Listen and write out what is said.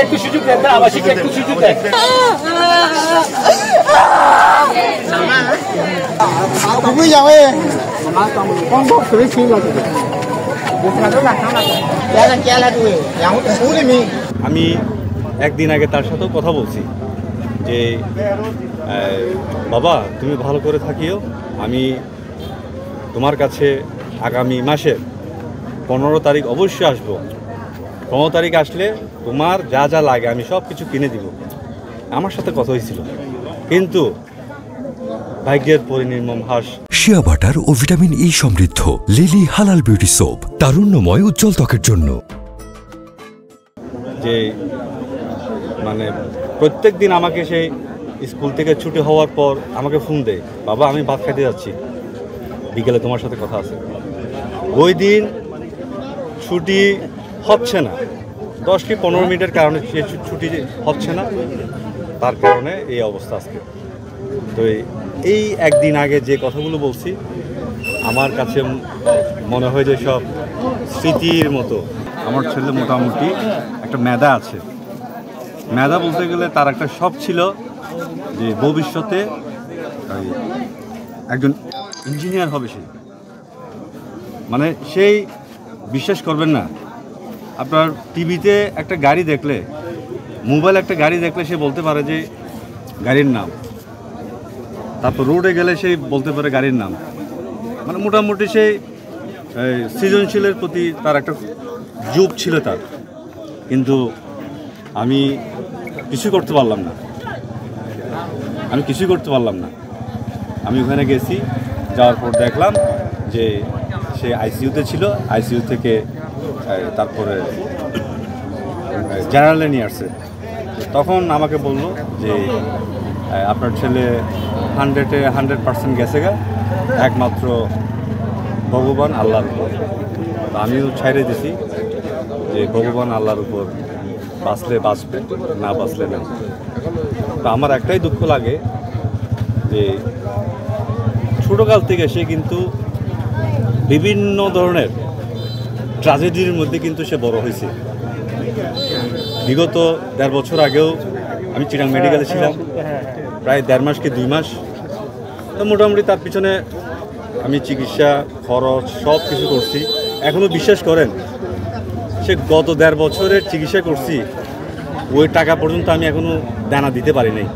একটু সুযোগ দেন, আবাসিককে একটু সুযোগ দেন। আমি একদিন আগে তার সাথেও কথা বলছি যে বাবা তুমি ভালো করে থাকিও, আমি তোমার কাছে আগামী মাসের 15 তারিখ অবশ্যই আসবো। 15 তারিখ আসলে তোমার যা যা লাগে আমি সব কিছু কিনে দিব। আমার সাথে কথা হয়েছিল, কিন্তু ভাগ্যের পরিনির্মম হাস। শিয়া বাটার ও ভিটামিন ই সমৃদ্ধ লিলি হালাল বিউটি সোপ, তারুণ্যময় উজ্জ্বল ত্বকের জন্য। যে মানে প্রত্যেক দিন আমাকে সেই স্কুল থেকে ছুটি হওয়ার পর আমাকে ফোন দেয়, বাবা আমি ভাত খাইতে যাচ্ছি, বিকেলে তোমার সাথে কথা আছে। ওই দিন ছুটি হচ্ছে না, 10 কি 15 মিনিটের কারণে সে ছুটি হচ্ছে না, তার কারণে এই অবস্থা আজকে। তো এই একদিন আগে যে কথাগুলো বলছি আমার কাছে মনে হয় যে সব স্মৃতির মতো। আমার ছেলে মোটামুটি একটা মেধা আছে। মেধা বলতে গেলে তার একটা শখ ছিল যে ভবিষ্যতে একজন ইঞ্জিনিয়ার হবে সে। মানে সেই বিশ্বাস করবেন না, আপনার টিভিতে একটা গাড়ি দেখলে, মোবাইল একটা গাড়ি দেখলে সে বলতে পারে যে গাড়ির নাম, তারপর রোডে গেলে সে বলতে পারে গাড়ির নাম। মানে মোটামুটি সেই সৃজনশীলের প্রতি তার একটা যুগ ছিল তার। কিন্তু আমি কিছুই করতে পারলাম না, আমি ওখানে গেছি, যাওয়ার পর দেখলাম যে সে আইসিইউতে ছিল, আইসিইউ থেকে তারপরে জেনারেলে নিয়ে আসছে। তখন আমাকে বলল যে আপনার ছেলে 100% গেছে গা, একমাত্র ভগবান আল্লাহর উপর। আমিও ছাইড়ে দিছি যে ভগবান আল্লাহর উপর, বাঁচলে বাঁচবে, না বাঁচলে না। তো আমার একটাই দুঃখ লাগে যে ছোটোকাল থেকে সে কিন্তু বিভিন্ন ধরনের ট্র্যাজেডির মধ্যে কিন্তু সে বড় হয়েছে। বিগত 1.5 বছর আগেও আমি চিটাং মেডিকেলে ছিলাম, প্রায় 1.5 মাস কি 2 মাস। তো মোটামুটি তার পিছনে আমি চিকিৎসা খরচ সব কিছু করছি। এখনও বিশ্বাস করেন, সে গত 1.5 বছরের চিকিৎসা করছি, ওই টাকা পর্যন্ত আমি এখনও দানা দিতে পারি নাই।